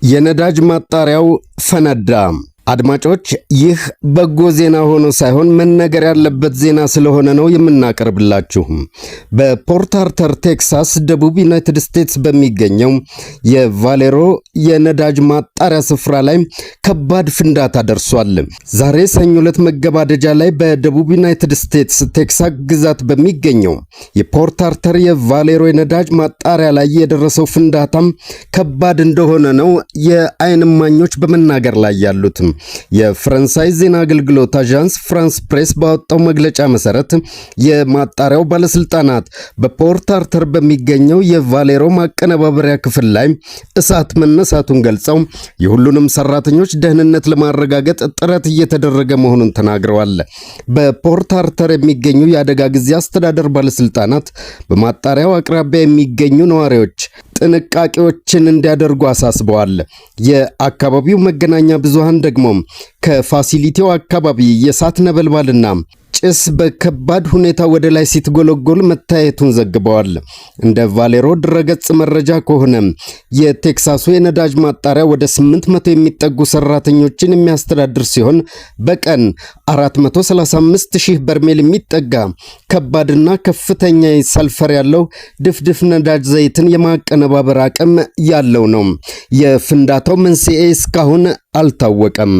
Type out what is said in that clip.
የነዳጅ ማጣሪያው ፈነዳ። አድማጮች ይህ በጎ ዜና ሆኖ ሳይሆን መነገር ያለበት ዜና ስለሆነ ነው የምናቀርብላችሁ። በፖርት አርተር ቴክሳስ ደቡብ ዩናይትድ ስቴትስ በሚገኘው የቫሌሮ የነዳጅ ማጣሪያ ስፍራ ላይ ከባድ ፍንዳታ ደርሷል። ዛሬ ሰኞ ዕለት መገባደጃ ላይ በደቡብ ዩናይትድ ስቴትስ ቴክሳስ ግዛት በሚገኘው የፖርት አርተር የቫሌሮ የነዳጅ ማጣሪያ ላይ የደረሰው ፍንዳታም ከባድ እንደሆነ ነው የዓይን እማኞች በመናገር ላይ ያሉት። የፈረንሳይ ዜና አገልግሎት አዣንስ ፍራንስ ፕሬስ ባወጣው መግለጫ መሰረት የማጣሪያው ባለስልጣናት በፖርት አርተር በሚገኘው የቫሌሮ ማቀነባበሪያ ክፍል ላይ እሳት መነሳቱን ገልጸው የሁሉንም ሰራተኞች ደህንነት ለማረጋገጥ ጥረት እየተደረገ መሆኑን ተናግረዋል። በፖርት አርተር የሚገኙ የአደጋ ጊዜ አስተዳደር ባለስልጣናት በማጣሪያው አቅራቢያ የሚገኙ ነዋሪዎች ጥንቃቄዎችን እንዲያደርጉ አሳስበዋል። የአካባቢው መገናኛ ብዙሃን ደግሞ ከፋሲሊቲው አካባቢ የእሳት ነበልባልና ጭስ በከባድ ሁኔታ ወደ ላይ ሲትጎለጎል መታየቱን ዘግበዋል። እንደ ቫሌሮ ድረገጽ መረጃ ከሆነ የቴክሳሱ የነዳጅ ማጣሪያ ወደ 800 የሚጠጉ ሰራተኞችን የሚያስተዳድር ሲሆን በቀን 435,000 በርሜል የሚጠጋ ከባድና ከፍተኛ ሰልፈር ያለው ድፍድፍ ነዳጅ ዘይትን የማቀነባበር አቅም ያለው ነው። የፍንዳታው መንስኤ እስካሁን አልታወቀም።